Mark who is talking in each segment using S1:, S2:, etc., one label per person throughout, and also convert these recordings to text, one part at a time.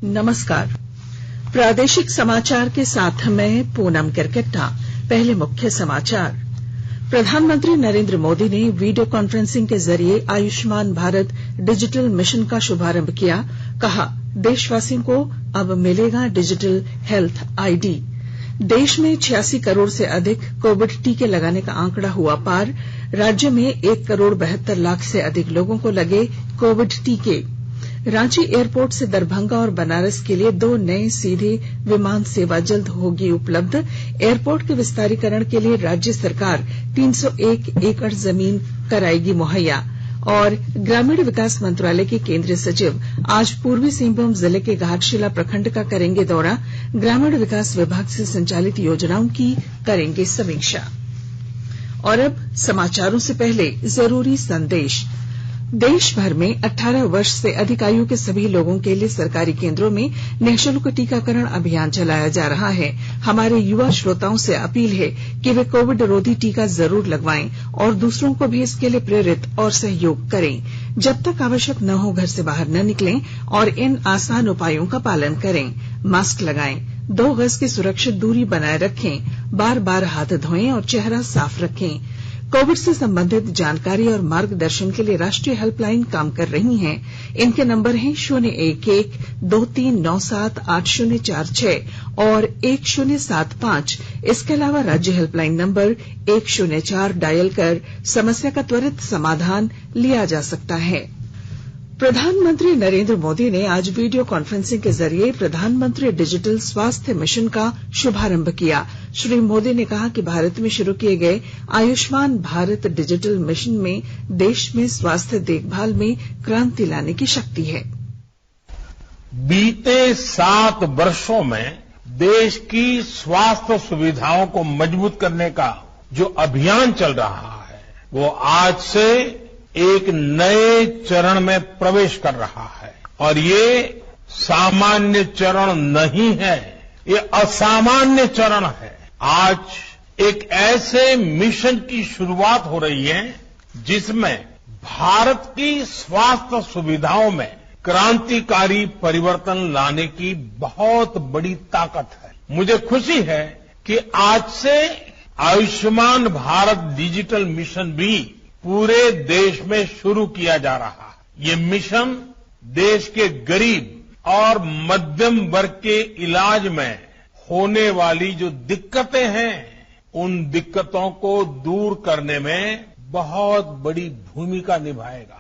S1: नमस्कार। प्रादेशिक समाचार के साथ मैं पूनम किरकिट्टा। पहले मुख्य समाचार। प्रधानमंत्री नरेंद्र मोदी ने वीडियो कॉन्फ्रेंसिंग के जरिए आयुष्मान भारत डिजिटल मिशन का शुभारंभ किया। कहा, देशवासियों को अब मिलेगा डिजिटल हेल्थ आईडी। देश में 86 करोड़ से अधिक कोविड टीके लगाने का आंकड़ा हुआ पार। राज्य में 1 करोड़ 72 लाख से अधिक लोगों को लगे कोविड टीके। रांची एयरपोर्ट से दरभंगा और बनारस के लिए 2 नए सीधे विमान सेवा जल्द होगी उपलब्ध। एयरपोर्ट के विस्तारीकरण के लिए राज्य सरकार 301 एकड़ जमीन कराएगी मुहैया। और ग्रामीण विकास मंत्रालय के केंद्रीय सचिव आज पूर्वी सिंहभूम जिले के घाटशिला प्रखंड का करेंगे दौरा। ग्रामीण विकास विभाग से संचालित योजनाओं की करेंगे समीक्षा। और अब समाचारों से पहले जरूरी संदेश। देश भर में 18 वर्ष से अधिक आयु के सभी लोगों के लिए सरकारी केंद्रों में निःशुल्क टीकाकरण अभियान चलाया जा रहा है। हमारे युवा श्रोताओं से अपील है कि वे कोविड रोधी टीका जरूर लगवाएं और दूसरों को भी इसके लिए प्रेरित और सहयोग करें। जब तक आवश्यक न हो घर से बाहर न निकलें और इन आसान उपायों का पालन करें। मास्क लगाएं, 2 गज की सुरक्षित दूरी बनाए रखें, बार बार हाथ धोएं और चेहरा साफ रखें। कोविड से संबंधित जानकारी और मार्गदर्शन के लिए राष्ट्रीय हेल्पलाइन काम कर रही हैं। इनके नंबर हैं 011-2397-8046 और 1075। इसके अलावा राज्य हेल्पलाइन नंबर 104 डायल कर समस्या का त्वरित समाधान लिया जा सकता है। प्रधानमंत्री नरेंद्र मोदी ने आज वीडियो कॉन्फ्रेंसिंग के जरिए प्रधानमंत्री डिजिटल स्वास्थ्य मिशन का शुभारंभ किया। श्री मोदी ने कहा कि भारत में शुरू किए गए आयुष्मान भारत डिजिटल मिशन में देश में स्वास्थ्य देखभाल में क्रांति लाने की शक्ति है।
S2: बीते 7 वर्षों में देश की स्वास्थ्य सुविधाओं को मजबूत करने का जो अभियान चल रहा है वो आज से एक नए चरण में प्रवेश कर रहा है। और ये सामान्य चरण नहीं है, ये असामान्य चरण है। आज एक ऐसे मिशन की शुरुआत हो रही है जिसमें भारत की स्वास्थ्य सुविधाओं में क्रांतिकारी परिवर्तन लाने की बहुत बड़ी ताकत है। मुझे खुशी है कि आज से आयुष्मान भारत डिजिटल मिशन भी पूरे देश में शुरू किया जा रहा है। ये मिशन देश के गरीब और मध्यम वर्ग के इलाज में होने वाली जो दिक्कतें हैं उन दिक्कतों को दूर करने में बहुत बड़ी भूमिका निभाएगा।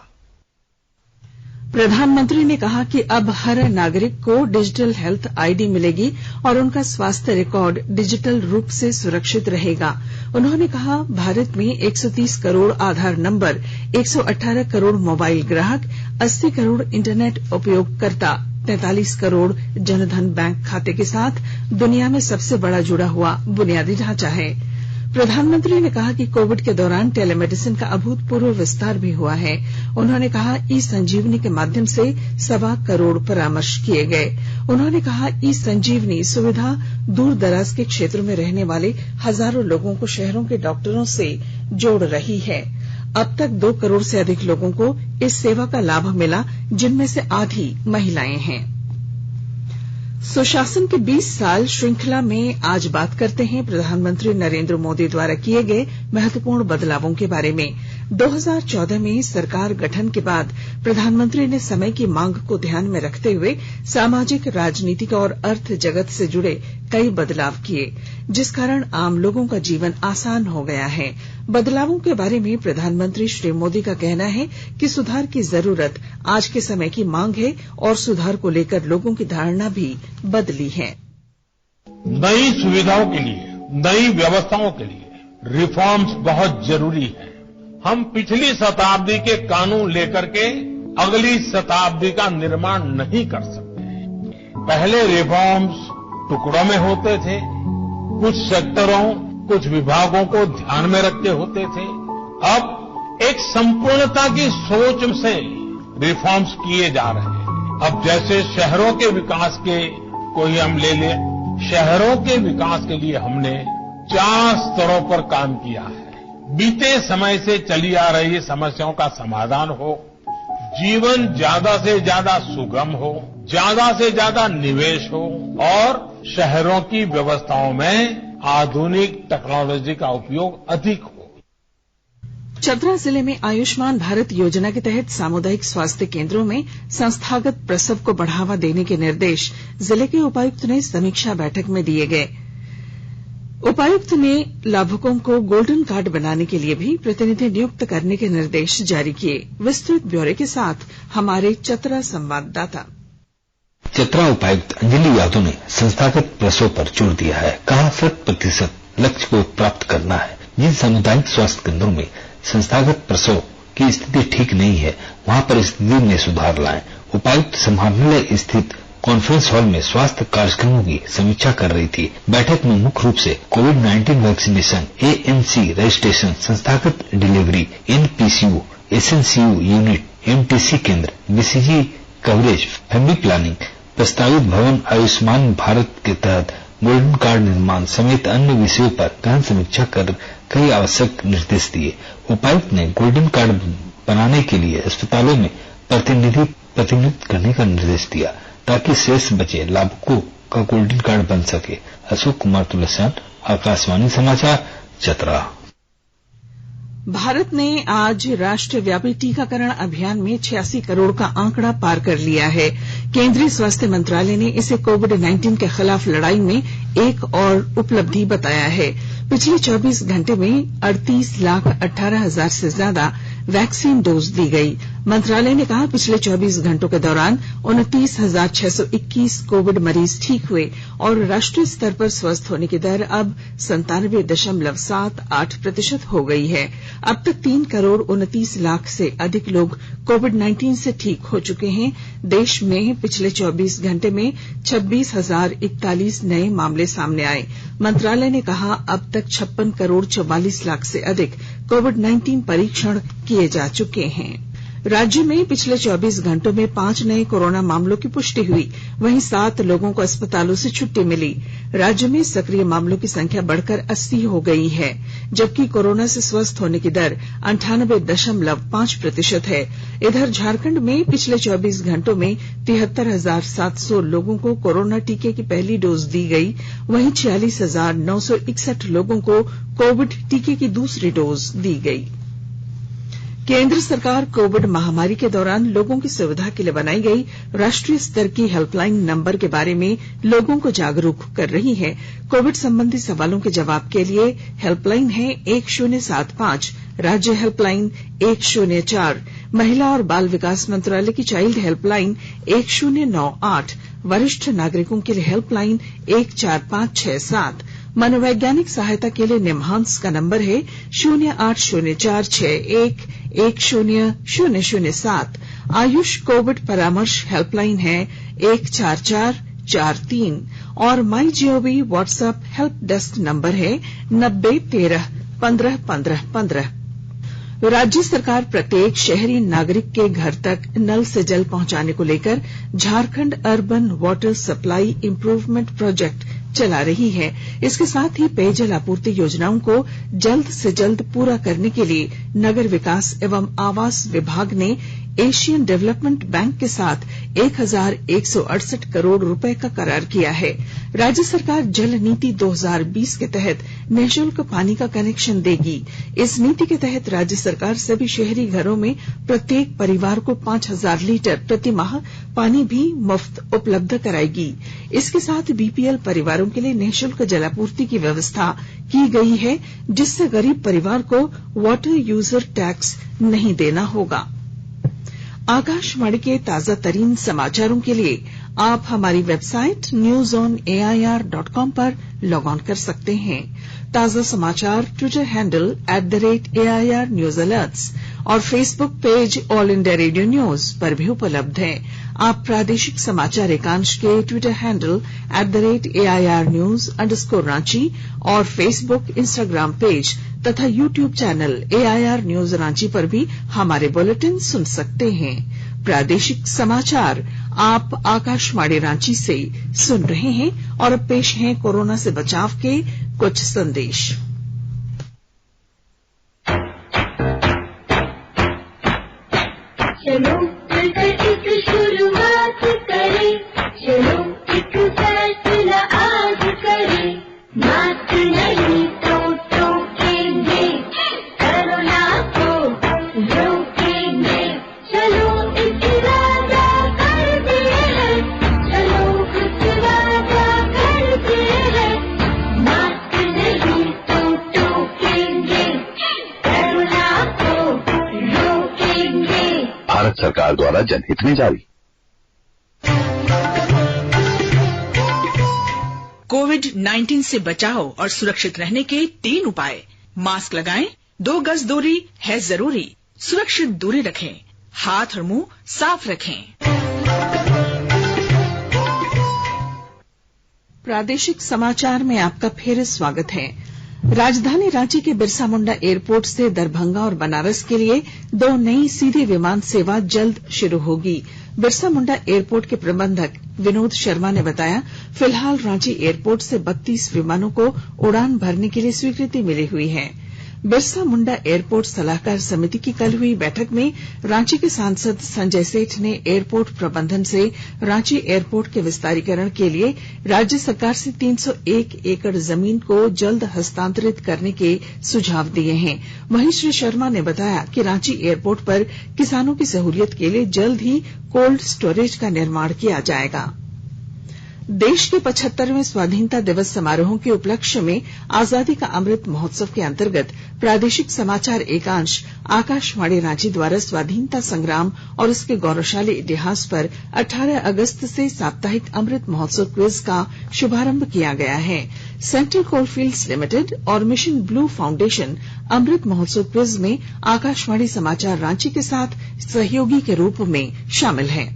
S1: प्रधानमंत्री ने कहा कि अब हर नागरिक को डिजिटल हेल्थ आईडी मिलेगी और उनका स्वास्थ्य रिकॉर्ड डिजिटल रूप से सुरक्षित रहेगा। उन्होंने कहा, भारत में 130 करोड़ आधार नंबर, 118 करोड़ मोबाइल ग्राहक, 80 करोड़ इंटरनेट उपयोगकर्ता, 43 करोड़ जनधन बैंक खाते के साथ दुनिया में सबसे बड़ा जुड़ा हुआ बुनियादी ढांचा है। प्रधानमंत्री ने कहा कि कोविड के दौरान टेलीमेडिसिन का अभूतपूर्व विस्तार भी हुआ है। उन्होंने कहा, ई संजीवनी के माध्यम से 1.25 करोड़ परामर्श किए गए। उन्होंने कहा, ई संजीवनी सुविधा दूर दराज के क्षेत्रों में रहने वाले हजारों लोगों को शहरों के डॉक्टरों से जोड़ रही है। अब तक 2 करोड़ से अधिक लोगों को इस सेवा का लाभ मिला, जिनमें से आधी महिलाएं हैं। सुशासन के 20 साल श्रृंखला में आज बात करते हैं प्रधानमंत्री नरेंद्र मोदी द्वारा किए गए महत्वपूर्ण बदलावों के बारे में। 2014 में सरकार गठन के बाद प्रधानमंत्री ने समय की मांग को ध्यान में रखते हुए सामाजिक, राजनीतिक और अर्थ जगत से जुड़े कई बदलाव किए, जिस कारण आम लोगों का जीवन आसान हो गया है। बदलावों के बारे में प्रधानमंत्री श्री मोदी का कहना है कि सुधार की जरूरत आज के समय की मांग है और सुधार को लेकर लोगों की धारणा भी बदली है।
S2: नई सुविधाओं के लिए, नई व्यवस्थाओं के लिए रिफॉर्म्स बहुत जरूरी है। हम पिछली शताब्दी के कानून लेकर के अगली शताब्दी का निर्माण नहीं कर सकते। पहले रिफॉर्म्स टुकड़ों में होते थे, कुछ सेक्टरों, कुछ विभागों को ध्यान में रखते होते थे। अब एक संपूर्णता की सोच से रिफॉर्म्स किए जा रहे हैं। अब जैसे शहरों के विकास के कोई हम ले लें, शहरों के विकास के लिए हमने 4 स्तरों पर काम किया है। बीते समय से चली आ रही समस्याओं का समाधान हो, जीवन ज्यादा से ज्यादा सुगम हो, ज्यादा से ज्यादा निवेश हो और शहरों की व्यवस्थाओं में आधुनिक टेक्नोलॉजी का उपयोग अधिक हो।
S1: चतरा जिले में आयुष्मान भारत योजना के तहत सामुदायिक स्वास्थ्य केंद्रों में संस्थागत प्रसव को बढ़ावा देने के निर्देश जिले के उपायुक्त ने समीक्षा बैठक में दिए गए। उपायुक्त ने लाभुकों को गोल्डन कार्ड बनाने के लिए भी प्रतिनिधि नियुक्त करने के निर्देश जारी किए। विस्तृत ब्यौरे के साथ हमारे चतरा संवाददाता।
S3: चतरा उपायुक्त अंजलि यादव ने संस्थागत प्रसव पर जोर दिया है। कहा 100% लक्ष्य को प्राप्त करना है। जिन सामुदायिक स्वास्थ्य केंद्रों में संस्थागत प्रसव की स्थिति ठीक नहीं है, वहां पर स्थिति में सुधार लाएं। उपायुक्त समाहरणालय स्थित कॉन्फ्रेंस हॉल में स्वास्थ्य कार्यक्रमों की समीक्षा कर रही थी। बैठक में मुख्य रूप से कोविड-19 वैक्सीनेशन, एएनसी रजिस्ट्रेशन, संस्थागत डिलीवरी, एनपीसीयू, एसएनसीयू यूनिट, एमटीसी केंद्र, बीसीजी कवरेज, फैमिली प्लानिंग, प्रस्तावित भवन आयुष्मान भारत के तहत गोल्डन कार्ड निर्माण समेत अन्य विषयों पर गहन समीक्षा कर कई आवश्यक निर्देश दिए। उपायुक्त ने गोल्डन कार्ड बनाने के लिए अस्पतालों में प्रतिनिधित्व करने का निर्देश दिया ताकि शेष बचे लाभुकों का गोल्डन कार्ड बन सके। अशोक कुमार तुलसियान, आकाशवाणी समाचार, चतरा।
S1: भारत ने आज राष्ट्रव्यापी टीकाकरण अभियान में 86 करोड़ का आंकड़ा पार कर लिया है। केंद्रीय स्वास्थ्य मंत्रालय ने इसे कोविड-19 के खिलाफ लड़ाई में एक और उपलब्धि बताया है। पिछले 24 घंटे में 38,18,000 से ज्यादा वैक्सीन डोज दी गई। मंत्रालय ने कहा पिछले 24 घंटों के दौरान 29,621 कोविड मरीज ठीक हुए और राष्ट्रीय स्तर पर स्वस्थ होने की दर अब 97.78% हो गई है। अब तक 3 करोड़ 29 लाख से अधिक लोग कोविड-19 से ठीक हो चुके हैं। देश में पिछले 24 घंटे में 26,041 नए मामले सामने आए। मंत्रालय ने कहा अब तक 56 करोड़ 44 लाख से अधिक कोविड-19 परीक्षण किए जा चुके हैं। राज्य में पिछले 24 घंटों में 5 नए कोरोना मामलों की पुष्टि हुई। वहीं 7 लोगों को अस्पतालों से छुट्टी मिली। राज्य में सक्रिय मामलों की संख्या बढ़कर 80 हो गई है, जबकि कोरोना से स्वस्थ होने की दर 98.5% है। इधर झारखंड में पिछले 24 घंटों में 73,700 लोगों को कोरोना टीके की पहली डोज दी गई। वहीं 46,961 लोगों को कोविड टीके की दूसरी डोज दी गई। केंद्र सरकार कोविड महामारी के दौरान लोगों की सुविधा के लिए बनाई गई राष्ट्रीय स्तर की हेल्पलाइन नंबर के बारे में लोगों को जागरूक कर रही है। कोविड संबंधी सवालों के जवाब के लिए हेल्पलाइन है 1075, राज्य हेल्पलाइन 104, महिला और बाल विकास मंत्रालय की चाइल्ड हेल्पलाइन 1098, वरिष्ठ नागरिकों के लिए हेल्पलाइन 14567, मनोवैज्ञानिक सहायता के लिए निम्हांस का नंबर है 080461100007, आयुष कोविड परामर्श हेल्पलाइन है 14443 और my G O V WhatsApp help desk number है 9013151515। राज्य सरकार प्रत्येक शहरी नागरिक के घर तक नल से जल पहुंचाने को लेकर Jharkhand urban water supply improvement project चला रही है। इसके साथ ही पेयजल आपूर्ति योजनाओं को जल्द से जल्द पूरा करने के लिए नगर विकास एवं आवास विभाग ने एशियन डेवलपमेंट बैंक के साथ 1,168 करोड़ रुपए का करार किया है। राज्य सरकार जल नीति 2020 के तहत निःशुल्क पानी का कनेक्शन देगी। इस नीति के तहत राज्य सरकार सभी शहरी घरों में प्रत्येक परिवार को 5,000 लीटर प्रति माह पानी भी मुफ्त उपलब्ध कराएगी। इसके साथ बीपीएल परिवारों के लिए निःशुल्क जलापूर्ति की व्यवस्था की गई है, जिससे गरीब परिवार को वाटर यूजर टैक्स नहीं देना होगा। आकाशवाणी के ताजा तरीन समाचारों के लिए आप हमारी वेबसाइट newsonair.com पर लॉग ऑन कर सकते हैं। ताजा समाचार Twitter handle @AIR News Alerts और Facebook page all India radio news पर भी उपलब्ध है। आप प्रादेशिक समाचार एकांश के ट्विटर हैंडल @AIR News_Ranchi और फेसबुक, इंस्टाग्राम पेज तथा YouTube channel AIR News Ranchi पर भी हमारे बुलेटिन सुन सकते हैं। प्रादेशिक समाचार आप आकाशवाणी रांची से सुन रहे हैं और अब पेश हैं कोरोना से बचाव के कुछ संदेश।
S4: चलो मिलकर एक शुरुआत करें, सरकार द्वारा जनहित में जारी।
S5: कोविड-19 से बचाव और सुरक्षित रहने के 3 उपाय। मास्क लगाएं, 2 गज दूरी है जरूरी, सुरक्षित दूरी रखें, हाथ और मुंह साफ रखें।
S1: प्रादेशिक समाचार में आपका फिर स्वागत है। राजधानी रांची के बिरसा मुंडा एयरपोर्ट से दरभंगा और बनारस के लिए 2 नई सीधी विमान सेवा जल्द शुरू होगी। बिरसा मुंडा एयरपोर्ट के प्रबंधक विनोद शर्मा ने बताया, फिलहाल रांची एयरपोर्ट से 32 विमानों को उड़ान भरने के लिए स्वीकृति मिली हुई है। बिरसा मुंडा एयरपोर्ट सलाहकार समिति की कल हुई बैठक में रांची के सांसद संजय सेठ ने एयरपोर्ट प्रबंधन से रांची एयरपोर्ट के विस्तारीकरण के लिए राज्य सरकार से 301 एकड़ जमीन को जल्द हस्तांतरित करने के सुझाव दिए हैं। वहीं श्री शर्मा ने बताया कि रांची एयरपोर्ट पर किसानों की सहूलियत के लिए जल्द ही कोल्ड स्टोरेज का निर्माण किया जाएगा। देश के 75वें स्वाधीनता दिवस समारोह के उपलक्ष्य में आजादी का अमृत महोत्सव के अंतर्गत प्रादेशिक समाचार एकांश आकाशवाणी रांची द्वारा स्वाधीनता संग्राम और उसके गौरवशाली इतिहास पर 18 अगस्त से साप्ताहिक अमृत महोत्सव क्विज का शुभारंभ किया गया है। सेंट्रल कोलफील्ड्स लिमिटेड और mission blue foundation Amrit Mahotsav quiz में आकाशवाणी समाचार रांची के साथ सहयोगी के रूप में शामिल हैं।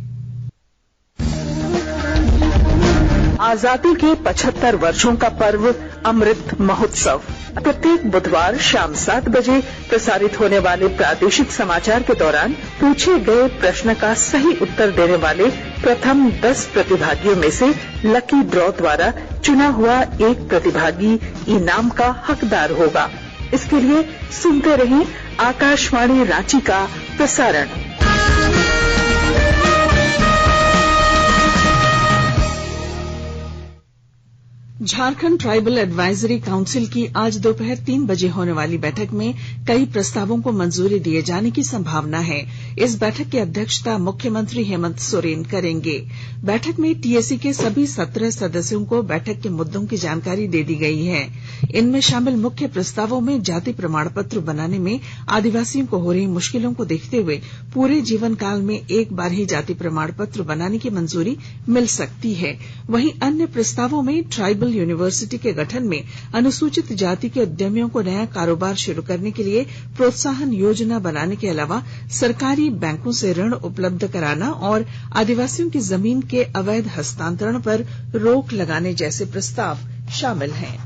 S6: आजादी के 75 वर्षों का पर्व अमृत महोत्सव प्रत्येक बुधवार शाम 7 बजे प्रसारित होने वाले प्रादेशिक समाचार के दौरान पूछे गए प्रश्न का सही उत्तर देने वाले प्रथम 10 प्रतिभागियों में से लकी ड्रॉ द्वारा चुना हुआ एक प्रतिभागी इनाम का हकदार होगा। इसके लिए सुनते रहें आकाशवाणी रांची का प्रसारण।
S1: झारखंड ट्राइबल एडवाइजरी काउंसिल की आज दोपहर 3 बजे होने वाली बैठक में कई प्रस्तावों को मंजूरी दिए जाने की संभावना है। इस बैठक की अध्यक्षता मुख्यमंत्री हेमंत सोरेन करेंगे। बैठक में टीएसी के सभी 17 सदस्यों को बैठक के मुद्दों की जानकारी दे दी गई है। इनमें शामिल मुख्य प्रस्तावों में जाति प्रमाण पत्र बनाने में आदिवासियों को हो रही मुश्किलों को देखते हुए पूरे जीवन काल में एक बार ही जाति प्रमाण पत्र बनाने की मंजूरी मिल सकती है। वहीं अन्य प्रस्तावों में ट्राइबल यूनिवर्सिटी के गठन में अनुसूचित जाति के उद्यमियों को नया कारोबार शुरू करने के लिए प्रोत्साहन योजना बनाने के अलावा सरकारी बैंकों से ऋण उपलब्ध कराना और आदिवासियों की जमीन के अवैध हस्तांतरण पर रोक लगाने जैसे प्रस्ताव शामिल हैं।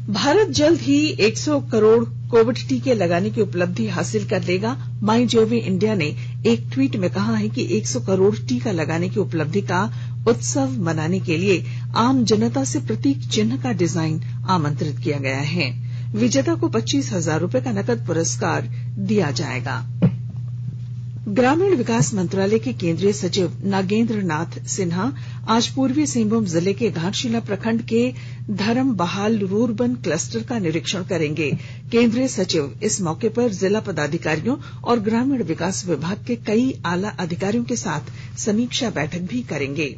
S1: भारत जल्द ही 100 करोड़ कोविड टीके लगाने की उपलब्धि हासिल कर लेगा। माई जीओवी इंडिया ने एक ट्वीट में कहा है कि 100 करोड़ टीका लगाने की उपलब्धि का उत्सव मनाने के लिए आम जनता से प्रतीक चिन्ह का डिजाइन आमंत्रित किया गया है। विजेता को 25,000 रूपये का नकद पुरस्कार दिया जाएगा। ग्रामीण विकास मंत्रालय के केंद्रीय सचिव नागेंद्र नाथ सिन्हा आज पूर्वी सिंहभूम जिले के घाटशिला प्रखंड के धरमबहाल रूरबन क्लस्टर का निरीक्षण करेंगे। केंद्रीय सचिव इस मौके पर जिला पदाधिकारियों और ग्रामीण विकास विभाग के कई आला अधिकारियों के साथ समीक्षा बैठक भी करेंगे।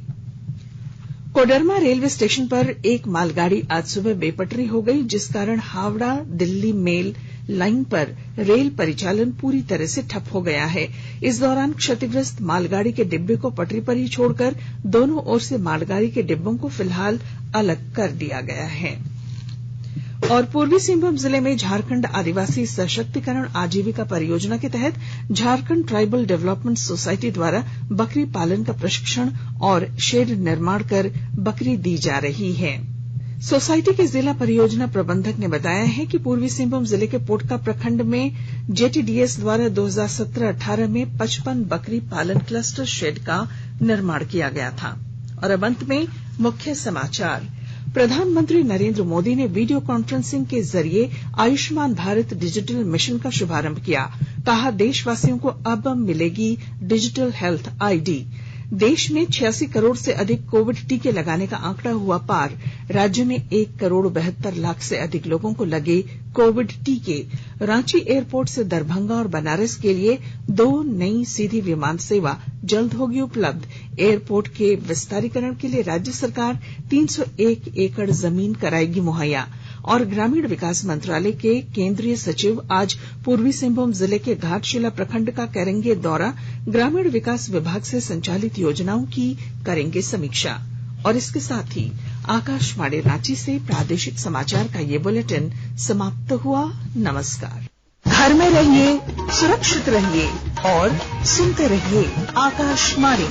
S1: कोडरमा रेलवे स्टेशन पर एक मालगाड़ी आज सुबह बेपटरी हो गई, जिस कारण हावड़ा दिल्ली मेल लाइन पर रेल परिचालन पूरी तरह से ठप हो गया है। इस दौरान क्षतिग्रस्त मालगाड़ी के डिब्बे को पटरी पर ही छोड़कर दोनों ओर से मालगाड़ी के डिब्बों को फिलहाल अलग कर दिया गया है। और पूर्वी सिंहभूम जिले में झारखंड आदिवासी सशक्तिकरण आजीविका परियोजना के तहत झारखंड ट्राइबल डेवलपमेंट सोसाइटी द्वारा बकरी पालन का प्रशिक्षण और शेड निर्माण कर बकरी दी जा रही है। सोसाइटी के जिला परियोजना प्रबंधक ने बताया है कि पूर्वी सिंहभूम जिले के पोटका प्रखंड में जेटीडीएस द्वारा 2017-18 में 55 बकरी पालन क्लस्टर शेड का निर्माण किया गया था। और अब अंत में मुख्य समाचार। प्रधानमंत्री नरेंद्र मोदी ने वीडियो कॉन्फ्रेंसिंग के जरिए आयुष्मान भारत डिजिटल मिशन का शुभारंभ किया। कहा, देशवासियों को अब मिलेगी डिजिटल हेल्थ आईडी। देश में 86 करोड़ से अधिक कोविड टीके लगाने का आंकड़ा हुआ पार। राज्य में 1 करोड़ 72 लाख से अधिक लोगों को लगे कोविड टीके। रांची एयरपोर्ट से दरभंगा और बनारस के लिए 2 नई सीधी विमान सेवा जल्द होगी उपलब्ध। एयरपोर्ट के विस्तारीकरण के लिए राज्य सरकार 301 एकड़ जमीन कराएगी मुहैया। और ग्रामीण विकास मंत्रालय के केंद्रीय सचिव आज पूर्वी सिंहभूम जिले के घाटशिला प्रखंड का करेंगे दौरा। ग्रामीण विकास विभाग से संचालित योजनाओं की करेंगे समीक्षा। और इसके साथ ही आकाशवाणी रांची से प्रादेशिक समाचार का ये बुलेटिन समाप्त हुआ। नमस्कार। घर में रहिए, सुरक्षित रहिए और सुनते रहिए आकाशवाणी।